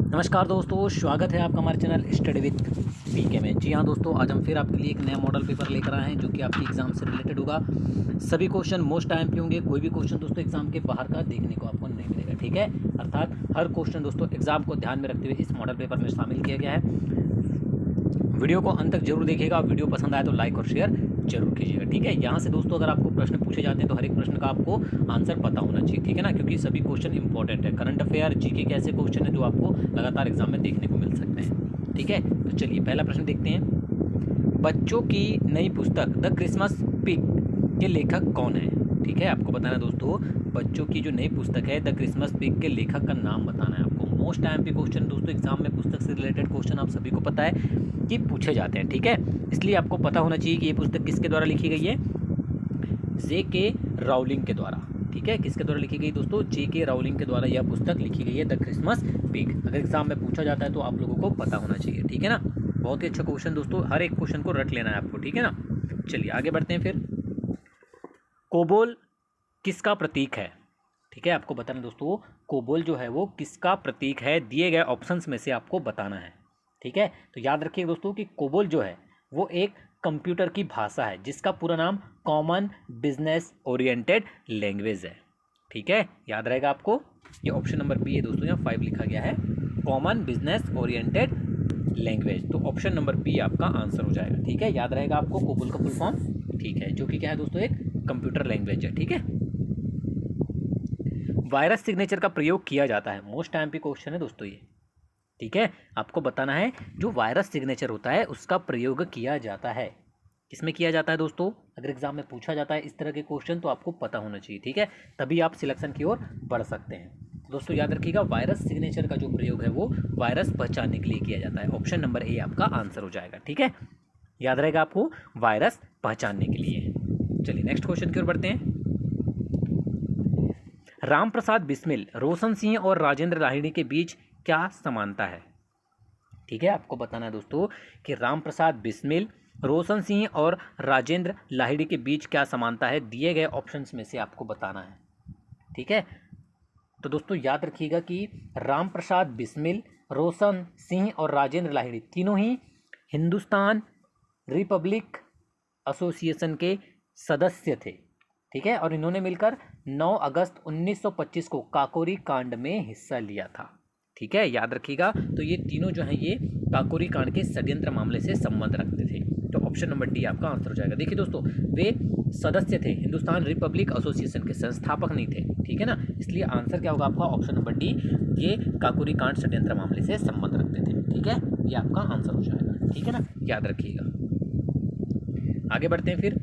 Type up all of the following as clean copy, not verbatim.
नमस्कार दोस्तों, स्वागत है आपका हमारे चैनल स्टडी विद पीके में। जी हाँ दोस्तों, आज हम फिर आपके लिए एक नया मॉडल पेपर लेकर आए हैं जो कि आपकी एग्ज़ाम से रिलेटेड होगा। सभी क्वेश्चन मोस्ट टाइम पे होंगे। कोई भी क्वेश्चन दोस्तों एग्ज़ाम के बाहर का देखने को आपको नहीं मिलेगा, ठीक है। अर्थात हर क्वेश्चन दोस्तों एग्ज़ाम को ध्यान में रखते हुए इस मॉडल पेपर में शामिल किया गया है। वीडियो को अंत तक जरूर देखिएगा। वीडियो पसंद आए तो लाइक और शेयर जरूर कीजिएगा, ठीक है। यहाँ से दोस्तों अगर आपको प्रश्न पूछे जाते हैं तो हर एक प्रश्न का आपको आंसर पता होना चाहिए, ठीक है ना, क्योंकि सभी क्वेश्चन इंपॉर्टेंट है। करंट अफेयर, जीके के ऐसे क्वेश्चन है जो आपको लगातार एग्जाम में देखने को मिल सकते हैं, ठीक है। तो चलिए पहला प्रश्न देखते हैं। बच्चों की नई पुस्तक द क्रिसमस पिग के लेखक कौन है, ठीक है। आपको बताना है दोस्तों, बच्चों की जो नई पुस्तक है द क्रिसमस पिग के लेखक का नाम बताना है आपको। मोस्ट टाइम पे क्वेश्चन दोस्तों एग्जाम में पुस्तक से रिलेटेड क्वेश्चन आप सभी को पता है कि पूछे जाते हैं, ठीक है। इसलिए आपको पता होना चाहिए कि ये पुस्तक किसके द्वारा लिखी गई है। J.K. राउलिंग के द्वारा, ठीक है। किसके द्वारा लिखी गई दोस्तों? J.K. राउलिंग के द्वारा यह पुस्तक लिखी गई है द क्रिसमस पिग। अगर एग्जाम में पूछा जाता है तो आप लोगों को पता होना चाहिए, ठीक है ना। बहुत ही अच्छा क्वेश्चन दोस्तों, हर एक क्वेश्चन को रट लेना है आपको, ठीक है ना। चलिए आगे बढ़ते हैं फिर। कोबोल किसका प्रतीक है, ठीक है। आपको बताना दोस्तों, कोबोल जो है वो किसका प्रतीक है, दिए गए ऑप्शंस में से आपको बताना है, ठीक है। तो याद रखिए दोस्तों कि कोबोल जो है वो एक कंप्यूटर की भाषा है जिसका पूरा नाम कॉमन बिजनेस ओरिएंटेड लैंग्वेज है, ठीक है। याद रहेगा आपको। ये ऑप्शन नंबर बी है दोस्तों, यहाँ 5 लिखा गया है, कॉमन बिजनेस ओरिएंटेड लैंग्वेज। तो ऑप्शन नंबर बी आपका आंसर हो जाएगा, ठीक है। याद रहेगा आपको कोबोल का फुल फॉर्म, ठीक है, जो कि क्या है दोस्तों, एक कंप्यूटर लैंग्वेज है, ठीक है। वायरस सिग्नेचर का प्रयोग किया जाता है। मोस्ट टाइम पे क्वेश्चन है दोस्तों ये, ठीक है। आपको बताना है जो वायरस सिग्नेचर होता है उसका प्रयोग किया जाता है। किसमें किया जाता है दोस्तों? अगर एग्जाम में पूछा जाता है इस तरह के क्वेश्चन तो आपको पता होना चाहिए, ठीक है। तभी आप सिलेक्शन की ओर बढ़ सकते हैं। तो दोस्तों याद रखिएगा, वायरस सिग्नेचर का जो प्रयोग है वो वायरस पहचानने के लिए किया जाता है। ऑप्शन नंबर ए आपका आंसर हो जाएगा, ठीक है। याद रहेगा आपको, वायरस पहचानने के लिए। चलिए नेक्स्ट क्वेश्चन की ओर बढ़ते हैं। रामप्रसाद बिस्मिल, रोशन सिंह और राजेंद्र लाहिड़ी के बीच क्या समानता है, ठीक है। आपको बताना है दोस्तों कि रामप्रसाद बिस्मिल, रोशन सिंह और राजेंद्र लाहिड़ी के बीच क्या समानता है, दिए गए ऑप्शंस में से आपको बताना है, ठीक है। तो दोस्तों याद रखिएगा कि रामप्रसाद बिस्मिल, रोशन सिंह और राजेंद्र लाहिड़ी तीनों ही हिंदुस्तान रिपब्लिक एसोसिएशन के सदस्य थे, ठीक है। और इन्होंने मिलकर 9 अगस्त 1925 को काकोरी कांड में हिस्सा लिया था, ठीक है। याद रखिएगा। तो ये तीनों जो हैं ये काकोरी कांड के षड्यंत्र मामले से संबंध रखते थे। तो ऑप्शन नंबर डी आपका आंसर हो जाएगा। देखिए दोस्तों, वे सदस्य थे, हिंदुस्तान रिपब्लिक एसोसिएशन के संस्थापक नहीं थे, ठीक है ना। इसलिए आंसर क्या होगा आपका? ऑप्शन नंबर डी, ये काकोरी कांड षड्यंत्र मामले से संबंध रखते थे, ठीक है। ये आपका आंसर हो जाएगा, ठीक है ना। याद रखिएगा। आगे बढ़ते हैं फिर।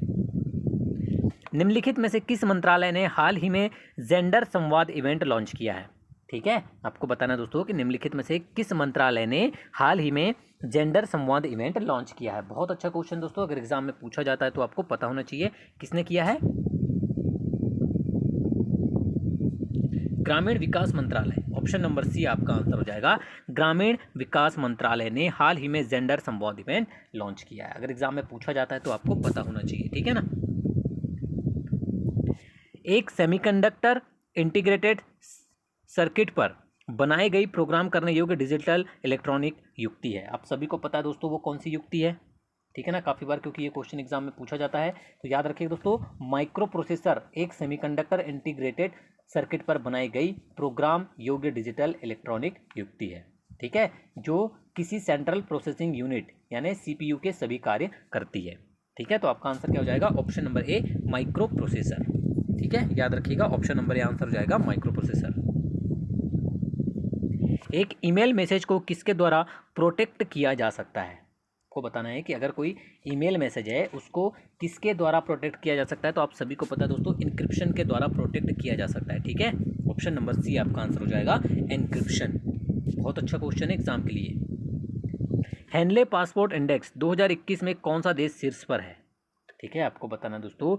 निम्नलिखित में से किस मंत्रालय ने हाल ही में जेंडर संवाद इवेंट लॉन्च किया है, ठीक है। आपको बताना है दोस्तों कि निम्नलिखित में से किस मंत्रालय ने हाल ही में जेंडर संवाद इवेंट लॉन्च किया है। बहुत अच्छा क्वेश्चन दोस्तों, अगर एग्जाम में पूछा जाता है तो आपको पता होना चाहिए किसने किया है। ग्रामीण विकास मंत्रालय, ऑप्शन नंबर सी आपका आंसर हो जाएगा। ग्रामीण विकास मंत्रालय ने हाल ही में जेंडर संवाद इवेंट लॉन्च किया है। अगर एग्जाम में पूछा जाता है तो आपको पता होना चाहिए, ठीक है ना। एक सेमीकंडक्टर इंटीग्रेटेड सर्किट पर बनाई गई प्रोग्राम करने योग्य डिजिटल इलेक्ट्रॉनिक युक्ति है। आप सभी को पता है दोस्तों वो कौन सी युक्ति है, ठीक है ना। काफ़ी बार क्योंकि ये क्वेश्चन एग्जाम में पूछा जाता है, तो याद रखिए दोस्तों, माइक्रो प्रोसेसर एक सेमीकंडक्टर इंटीग्रेटेड सर्किट पर बनाई गई प्रोग्राम योग्य डिजिटल इलेक्ट्रॉनिक युक्ति है, ठीक है, जो किसी सेंट्रल प्रोसेसिंग यूनिट यानी सीपीयू के सभी कार्य करती है, ठीक है। तो आपका आंसर क्या हो जाएगा? Option number A, micro processor, ठीक है। याद रखिएगा, ऑप्शन नंबर ए आंसर हो जाएगा माइक्रो प्रोसेसर। एक ईमेल मैसेज को किसके द्वारा प्रोटेक्ट किया जा सकता है, को बताना है कि अगर कोई ईमेल मैसेज है उसको किसके द्वारा प्रोटेक्ट किया जा सकता है। तो आप सभी को पता है दोस्तों, इनक्रिप्शन के द्वारा प्रोटेक्ट किया जा सकता है, ठीक है। ऑप्शन नंबर सी आपका आंसर हो जाएगा, एनक्रिप्शन। बहुत अच्छा क्वेश्चन है एग्जाम के लिए। हेनले पासपोर्ट इंडेक्स 2021 में कौन सा देश शीर्ष पर है, ठीक है। आपको बताना दोस्तों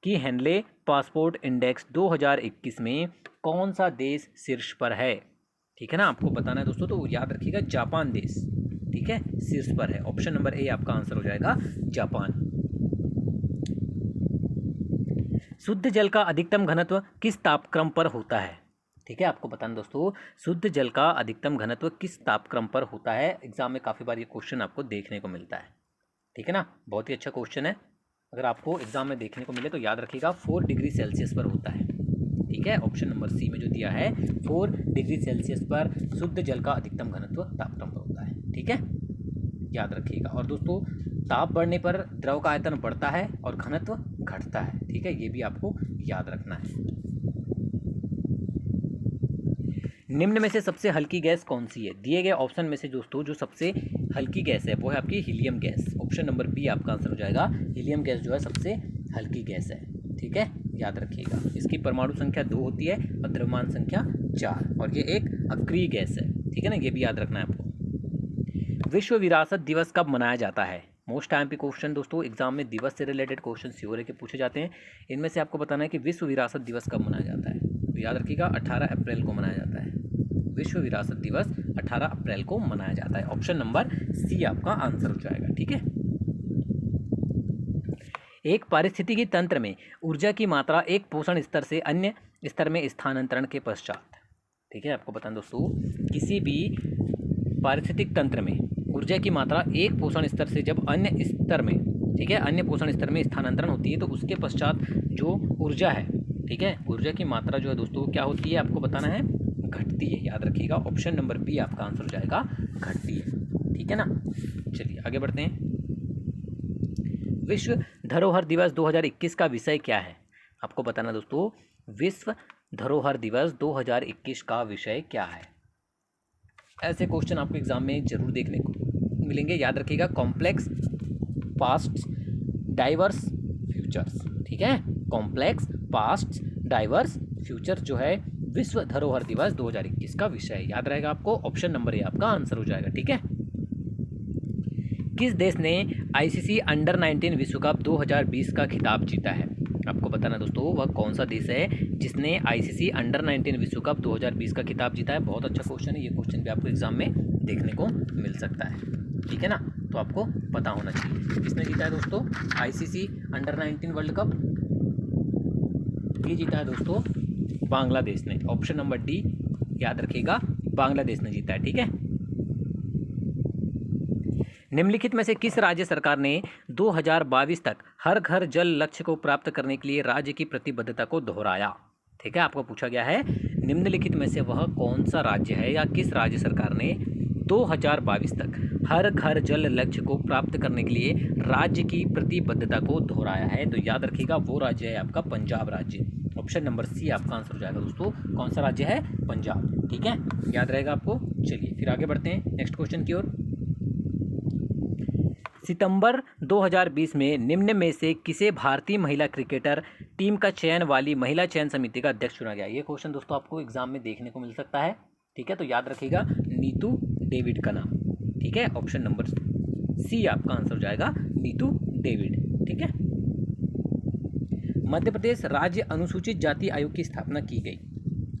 कि हेनले पासपोर्ट इंडेक्स 2021 में कौन सा देश शीर्ष पर है, ठीक है ना। आपको बताना है दोस्तों, तो याद रखिएगा जापान देश, ठीक है, शीर्ष पर है। ऑप्शन नंबर ए आपका आंसर हो जाएगा जापान। शुद्ध जल का अधिकतम घनत्व किस तापक्रम पर होता है, ठीक है, आपको बताना दोस्तों, शुद्ध जल का अधिकतम घनत्व किस तापक्रम पर होता है। एग्जाम में काफ़ी बार ये क्वेश्चन आपको देखने को मिलता है। ठीक है ना, बहुत ही अच्छा क्वेश्चन है। अगर आपको एग्जाम में देखने को मिले तो याद रखिएगा 4 डिग्री सेल्सियस पर होता है। ठीक है, ऑप्शन नंबर सी में जो दिया है 4 डिग्री सेल्सियस पर शुद्ध जल का अधिकतम घनत्व तापक्रम पर होता है। ठीक है, याद रखिएगा। और दोस्तों, ताप बढ़ने पर द्रव का आयतन बढ़ता है और घनत्व घटता है। ठीक है, ये भी आपको याद रखना है। निम्न में से सबसे हल्की गैस कौन सी है। दिए गए ऑप्शन में से दोस्तों जो सबसे हल्की गैस है वो है आपकी helium gas. Option number B आपका आंसर हो जाएगा। हीलियम गैस जो है सबसे हल्की गैस है। ठीक है, याद रखिएगा। इसकी परमाणु संख्या 2 होती है और द्रव्यमान संख्या 4, और ये एक अक्रिय गैस है। ठीक है ना, ये भी याद रखना है आपको। विश्व विरासत दिवस कब मनाया जाता है। मोस्ट टाइम पे क्वेश्चन दोस्तों, एग्जाम में दिवस से रिलेटेड क्वेश्चन श्योर है कि पूछे जाते हैं। इनमें से आपको बताना है कि विश्व विरासत दिवस कब मनाया जाता है। तो याद रखिएगा 18 अप्रैल को मनाया जाता है। विश्व विरासत दिवस 18 अप्रैल को मनाया जाता है। ऑप्शन नंबर सी आपका आंसर हो जाएगा। ठीक है, एक पारिस्थितिकी तंत्र में ऊर्जा की मात्रा एक पोषण स्तर से अन्य स्तर में स्थानांतरण के पश्चात। ठीक है, आपको बताना दोस्तों, किसी भी पारिस्थितिक तंत्र में ऊर्जा की मात्रा एक पोषण स्तर से जब अन्य स्तर में, ठीक है, अन्य पोषण स्तर में स्थानांतरण होती है तो उसके पश्चात जो ऊर्जा है, ठीक है, ऊर्जा की मात्रा जो है दोस्तों क्या होती है आपको बताना है, घटती है। याद रखिएगा, ऑप्शन नंबर बी आपका आंसर हो जाएगा, घटती है। ठीक है ना, चलिए आगे बढ़ते हैं। विश्व धरोहर दिवस 2021 का विषय क्या है। आपको बताना दोस्तों, विश्व धरोहर दिवस 2021 का विषय क्या है। ऐसे क्वेश्चन आपको एग्जाम में जरूर देखने को मिलेंगे। याद रखिएगा, कॉम्प्लेक्स पास्ट डाइवर्स फ्यूचर्स। ठीक है, कॉम्प्लेक्स पास्ट डाइवर्स फ्यूचर जो है विश्व धरोहर दिवस 2021 का विषय याद रहेगा आपको। ऑप्शन नंबर ए आपका आंसर हो जाएगा। ठीक है, किस देश ने आईसीसी अंडर 19 विश्व कप 2020 का खिताब जीता है। आपको बताना दोस्तों, वह कौन सा देश है जिसने आईसीसी अंडर 19 विश्व कप 2020 का खिताब जीता है। बहुत अच्छा क्वेश्चन है, ये क्वेश्चन भी आपको एग्जाम में देखने को मिल सकता है। ठीक है ना, तो आपको पता होना चाहिए किसने जीता है दोस्तों आईसीसी अंडर 19 वर्ल्ड कप। ये जीता है दोस्तों बांग्लादेश ने। ऑप्शन नंबर डी याद रखिएगा, बांग्लादेश ने जीता है। ठीक है, निम्नलिखित में से किस राज्य सरकार ने 2022 तक हर घर जल लक्ष्य को प्राप्त करने के लिए राज्य की प्रतिबद्धता को दोहराया। ठीक है, आपको पूछा गया है निम्नलिखित में से वह कौन सा राज्य है या किस राज्य सरकार ने 2022 तक हर घर जल लक्ष्य को प्राप्त करने के लिए राज्य की प्रतिबद्धता को दोहराया है। तो याद रखिएगा वो राज्य है आपका पंजाब राज्य। ऑप्शन नंबर सी आपका आंसर हो जाएगा दोस्तों। कौन सा राज्य है, पंजाब। ठीक है, याद रहेगा आपको। चलिए फिर आगे बढ़ते हैं नेक्स्ट क्वेश्चन की ओर। सितंबर 2020 में निम्न में से किसे भारतीय महिला क्रिकेटर टीम का चयन वाली महिला चयन समिति का अध्यक्ष चुना गया। ये क्वेश्चन दोस्तों आपको एग्जाम में देखने को मिल सकता है। ठीक है, तो याद रखिएगा नीतू डेविड का नाम। ठीक है, ऑप्शन नंबर सी आपका आंसर हो जाएगा, नीतू डेविड। ठीक है, मध्य प्रदेश राज्य अनुसूचित जाति आयोग की स्थापना की गई।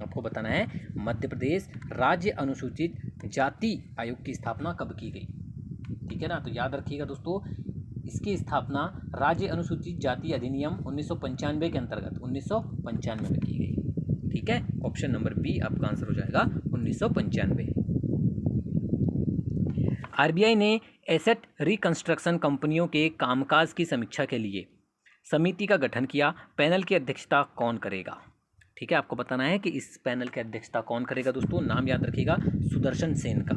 आपको बताना है मध्य प्रदेश राज्य अनुसूचित जाति आयोग की स्थापना कब की गई। ठीक है ना, तो याद रखिएगा दोस्तों, इसकी स्थापना राज्य अनुसूचित जाति अधिनियम 1995 के अंतर्गत 1995 में की गई। ठीक है, ऑप्शन नंबर बी आपका आंसर हो जाएगा 1995। आरबीआई ने एसेट रिकंस्ट्रक्शन कंपनियों के कामकाज की समीक्षा के लिए समिति का गठन किया। पैनल की अध्यक्षता कौन करेगा। ठीक है, आपको बताना है कि इस पैनल की अध्यक्षता कौन करेगा दोस्तों। नाम याद रखिएगा, सुदर्शन सेन का।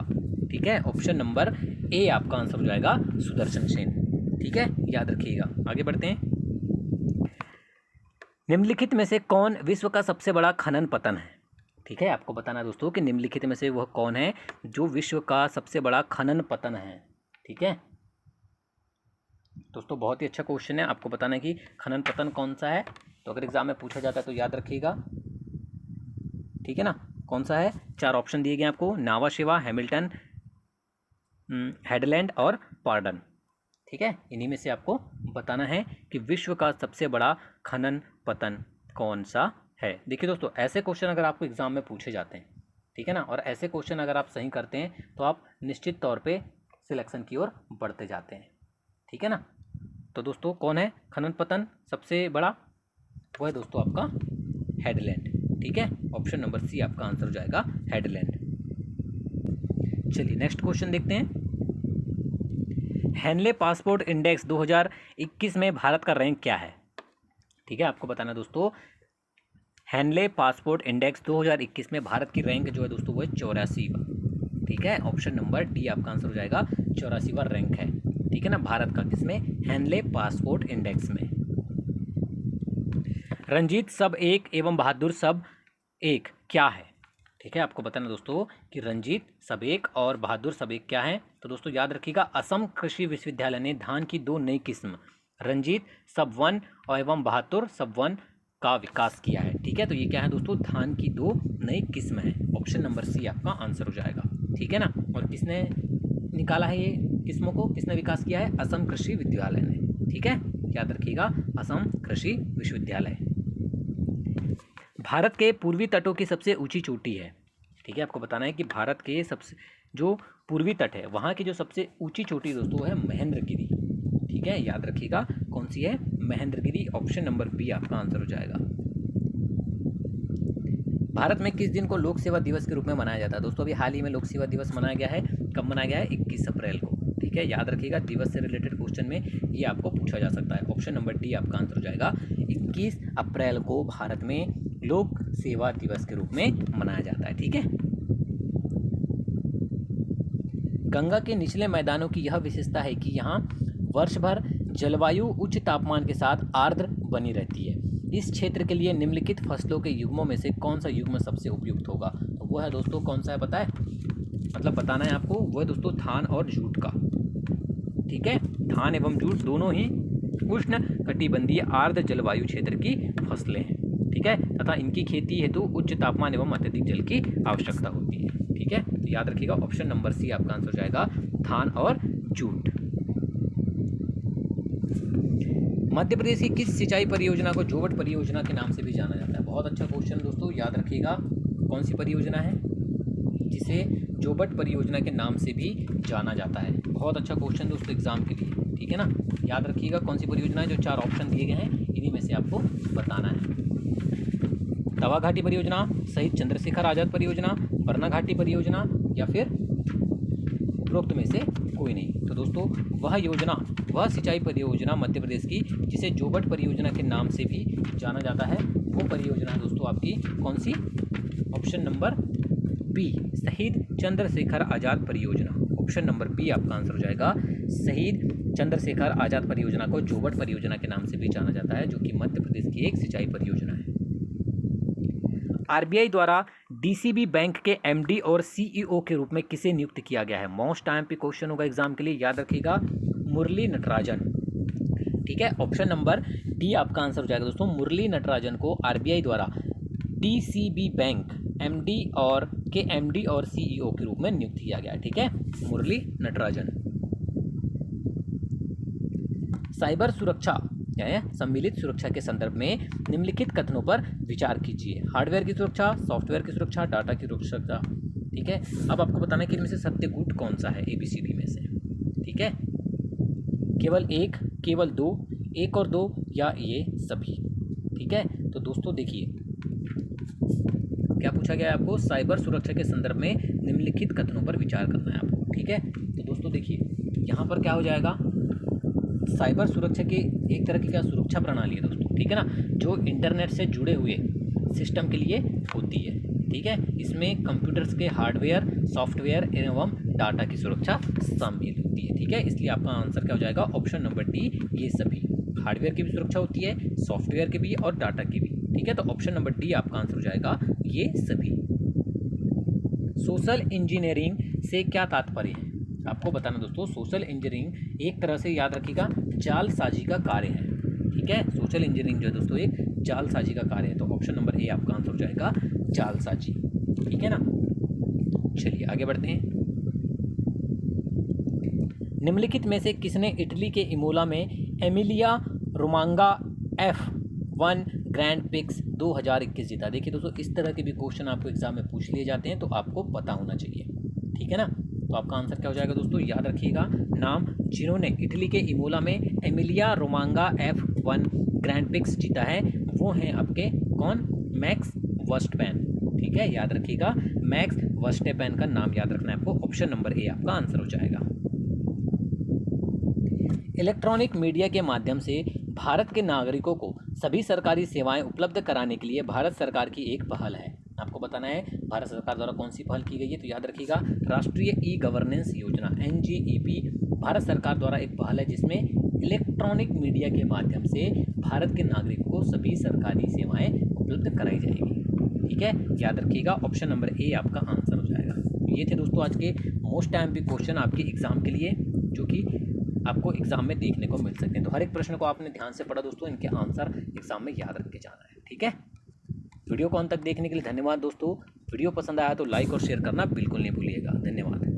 ठीक है, ऑप्शन नंबर ए आपका आंसर हो जाएगा, सुदर्शन सेन। ठीक है, याद रखिएगा। आगे बढ़ते हैं। निम्नलिखित में से कौन विश्व का सबसे बड़ा खनन पतन है। ठीक है, आपको बताना है दोस्तों कि निम्नलिखित में से वह कौन है जो विश्व का सबसे बड़ा खनन पतन है। ठीक है दोस्तों, बहुत ही अच्छा क्वेश्चन है। आपको बताना है कि खनन पतन कौन सा है। तो अगर एग्जाम में पूछा जाता है तो याद रखिएगा। ठीक है ना, कौन सा है। 4 ऑप्शन दिए गए आपको, नावा शेवा, हैमिल्टन, हेडलैंड और पार्डन। ठीक है, इन्हीं में से आपको बताना है कि विश्व का सबसे बड़ा खनन पतन कौन सा है। देखिए दोस्तों, ऐसे क्वेश्चन अगर आपको एग्जाम में पूछे जाते हैं, ठीक है ना, और ऐसे क्वेश्चन अगर आप सही करते हैं तो आप निश्चित तौर पे सिलेक्शन की ओर बढ़ते जाते हैं। ठीक है ना, तो दोस्तों कौन है खनन पतन सबसे बड़ा, वो है दोस्तों आपका हेडलैंड। ठीक है, ऑप्शन नंबर सी आपका आंसर हो जाएगा हेडलैंड। चलिए नेक्स्ट क्वेश्चन देखते हैं। हेनले पासपोर्ट इंडेक्स 2021 में भारत का रैंक क्या है? ठीक है, आपको बताना दोस्तों, हेनले पासपोर्ट इंडेक्स 2021 में भारत की रैंक जो है दोस्तों वो है 84वां। ठीक है, ऑप्शन नंबर डी आपका आंसर हो जाएगा, 84वां रैंक है। ठीक है ना, भारत का किसमें? हेनले पासपोर्ट इंडेक्स में। रंजीत सब एक एवं बहादुर सब एक क्या है? ठीक है, आपको बताना दोस्तों कि रंजीत सब एक और बहादुर सब एक क्या है? तो दोस्तों याद रखिएगा, असम कृषि विश्वविद्यालय ने धान की 2 नई किस्म रंजीत सब 1 और एवं बहादुर सब 1 का विकास किया है। ठीक है, तो ये क्या है दोस्तों? धान की 2 नई किस्म है। ऑप्शन नंबर सी आपका आंसर हो जाएगा। ठीक है ना, और किसने निकाला है ये किस्मों को, किसने विकास किया है? असम कृषि विश्वविद्यालय ने। ठीक है, याद रखिएगा, असम कृषि विश्वविद्यालय। भारत के पूर्वी तटों की सबसे ऊंची चोटी है। ठीक है, आपको बताना है कि भारत के सबसे जो पूर्वी तट है वहाँ की जो सबसे ऊंची चोटी दोस्तों है महेंद्रगिरी। ठीक है, याद रखिएगा कौन सी है? महेंद्रगिरी। ऑप्शन नंबर बी आपका आंसर हो जाएगा। भारत में किस दिन को लोक सेवा दिवस के रूप में मनाया जाता है? दोस्तों अभी हाल ही में लोक सेवा दिवस मनाया गया है। कब मनाया गया है? 21 अप्रैल को। ठीक है, याद रखिएगा, दिवस से रिलेटेड क्वेश्चन में ये आपको पूछा जा सकता है। ऑप्शन नंबर डी आपका आंसर हो जाएगा। 21 अप्रैल को भारत में लोक सेवा दिवस के रूप में मनाया जाता है। ठीक है, गंगा के निचले मैदानों की यह विशेषता है कि यहाँ वर्ष भर जलवायु उच्च तापमान के साथ आर्द्र बनी रहती है। इस क्षेत्र के लिए निम्नलिखित फसलों के युग्मों में से कौन सा युग्म सबसे उपयुक्त होगा? तो वो है दोस्तों, कौन सा है पता है? मतलब बताना है आपको, वो है दोस्तों धान और जूट का। ठीक है, धान एवं जूट दोनों ही उष्ण कटिबंधीय आर्द्र जलवायु क्षेत्र की फसलें हैं। ठीक है, तथा इनकी खेती हेतु उच्च तापमान एवं अत्यधिक जल की आवश्यकता होती है। ठीक है, तो याद रखिएगा, ऑप्शन नंबर सी आपका आंसर हो जाएगा, धान और जूट। मध्य प्रदेश की किस सिंचाई परियोजना को जोवट परियोजना के नाम से भी जाना जाता है? बहुत अच्छा क्वेश्चन दोस्तों, याद रखिएगा, कौन सी परियोजना है जिसे जोवट परियोजना के नाम से भी जाना जाता है? बहुत अच्छा क्वेश्चन दोस्तों एग्जाम के लिए। ठीक है ना, याद रखिएगा कौन सी परियोजना है। जो 4 ऑप्शन दिए गए हैं इन्हीं में से आपको बताना है। तवा घाटी परियोजना, शहीद चंद्रशेखर आजाद परियोजना, बरना घाटी परियोजना, या फिर उपरोक्त में से कोई नहीं। तो दोस्तों वह सिंचाई परियोजना मध्य प्रदेश की जिसे जोवट परियोजना के नाम से भी जाना जाता है, वो परियोजना है दोस्तों आपकी कौन सी? ऑप्शन नंबर बी, शहीद चंद्रशेखर आजाद परियोजना। ऑप्शन नंबर बी आपका आंसर हो जाएगा। शहीद चंद्रशेखर आजाद परियोजना को जोवट परियोजना के नाम से भी जाना जाता है, जो कि मध्य प्रदेश की एक सिंचाई परियोजना है। आरबीआई द्वारा डीसीबी बैंक के एमडी और सीईओ के रूप में किसे नियुक्त किया गया है? मोस्ट टाइम पे क्वेश्चन होगा एग्जाम के लिए, याद रखिएगा, मुरली नटराजन। ठीक है, ऑप्शन नंबर डी आपका आंसर हो जाएगा दोस्तों। मुरली नटराजन को आरबीआई द्वारा डीसीबी बैंक एमडी और सीईओ के रूप में नियुक्त किया गया है। ठीक है, मुरली नटराजन। साइबर सुरक्षा सम्मिलित सुरक्षा के संदर्भ में निम्नलिखित कथनों पर विचार कीजिए। हार्डवेयर की सुरक्षा, सॉफ्टवेयर की सुरक्षा, डाटा की सुरक्षा। ठीक है, अब आपको बताना है कि इनमें से सत्यकूट कौन सा है एबीसीडी में से। ठीक है, केवल एक, केवल दो, एक और दो, या ये सभी। ठीक है, तो दोस्तों देखिए क्या पूछा गया है आपको? साइबर सुरक्षा के संदर्भ में निम्नलिखित कथनों पर विचार करना है आपको। ठीक है, तो दोस्तों देखिए यहाँ पर क्या हो जाएगा? साइबर सुरक्षा की एक तरह की क्या सुरक्षा प्रणाली है दोस्तों। ठीक है ना, जो इंटरनेट से जुड़े हुए सिस्टम के लिए होती है। ठीक है, इसमें कंप्यूटर्स के हार्डवेयर, सॉफ्टवेयर एवं डाटा की सुरक्षा शामिल होती है। ठीक है, इसलिए आपका आंसर क्या हो जाएगा? ऑप्शन नंबर डी, ये सभी। हार्डवेयर की भी सुरक्षा होती है, सॉफ्टवेयर की भी और डाटा की भी। ठीक है, तो ऑप्शन नंबर डी आपका आंसर हो जाएगा, ये सभी। सोशल इंजीनियरिंग से क्या तात्पर्य है? आपको बताना दोस्तों, सोशल इंजीनियरिंग एक तरह से याद रखिएगा जालसाजी का कार्य है। ठीक है, सोशल इंजीनियरिंग जो है दोस्तों एक जालसाजी का कार्य है। तो ऑप्शन नंबर ए आपका आंसर हो जाएगा, जालसाजी। ठीक है ना, चलिए आगे बढ़ते हैं। निम्नलिखित में से किसने इटली के इमोला में एमिलिया रोमांगा F1 ग्रैंड पिक्स 2021 जीता? देखिए दोस्तों, इस तरह के भी क्वेश्चन आपको एग्जाम में पूछ लिए जाते हैं, तो आपको पता होना चाहिए। ठीक है ना, तो आपका आंसर क्या हो जाएगा दोस्तों? याद रखिएगा, नाम जिन्होंने इटली के इमोला में एमिलिया रोमांगा F1 ग्रैंड पिक्स जीता है वो हैं आपके कौन? मैक्स वर्स्टपैन। ठीक है, याद रखिएगा, मैक्स वर्स्टपैन का नाम याद रखना है आपको। ऑप्शन नंबर ए आपका आंसर हो जाएगा। इलेक्ट्रॉनिक मीडिया के माध्यम से भारत के नागरिकों को सभी सरकारी सेवाएं उपलब्ध कराने के लिए भारत सरकार की एक पहल है। आपको बताना है भारत सरकार द्वारा कौन सी पहल की गई है, तो याद रखिएगा राष्ट्रीय ई गवर्नेंस योजना NGEP भारत सरकार द्वारा एक पहल है जिसमें इलेक्ट्रॉनिक मीडिया के माध्यम से भारत के नागरिकों को सभी सरकारी सेवाएं उपलब्ध कराई जाएगी। ठीक है, याद रखिएगा, ऑप्शन नंबर ए आपका आंसर हो जाएगा। ये थे दोस्तों आज के मोस्ट टाइम पे क्वेश्चन आपके एग्जाम के लिए, जो कि आपको एग्जाम में देखने को मिल सकते हैं। तो हर एक प्रश्न को आपने ध्यान से पढ़ा दोस्तों, इनके आंसर एग्जाम में याद रख के जाना है। ठीक है, वीडियो को अंत तक देखने के लिए धन्यवाद दोस्तों। वीडियो पसंद आया तो लाइक और शेयर करना बिल्कुल नहीं भूलिएगा। धन्यवाद।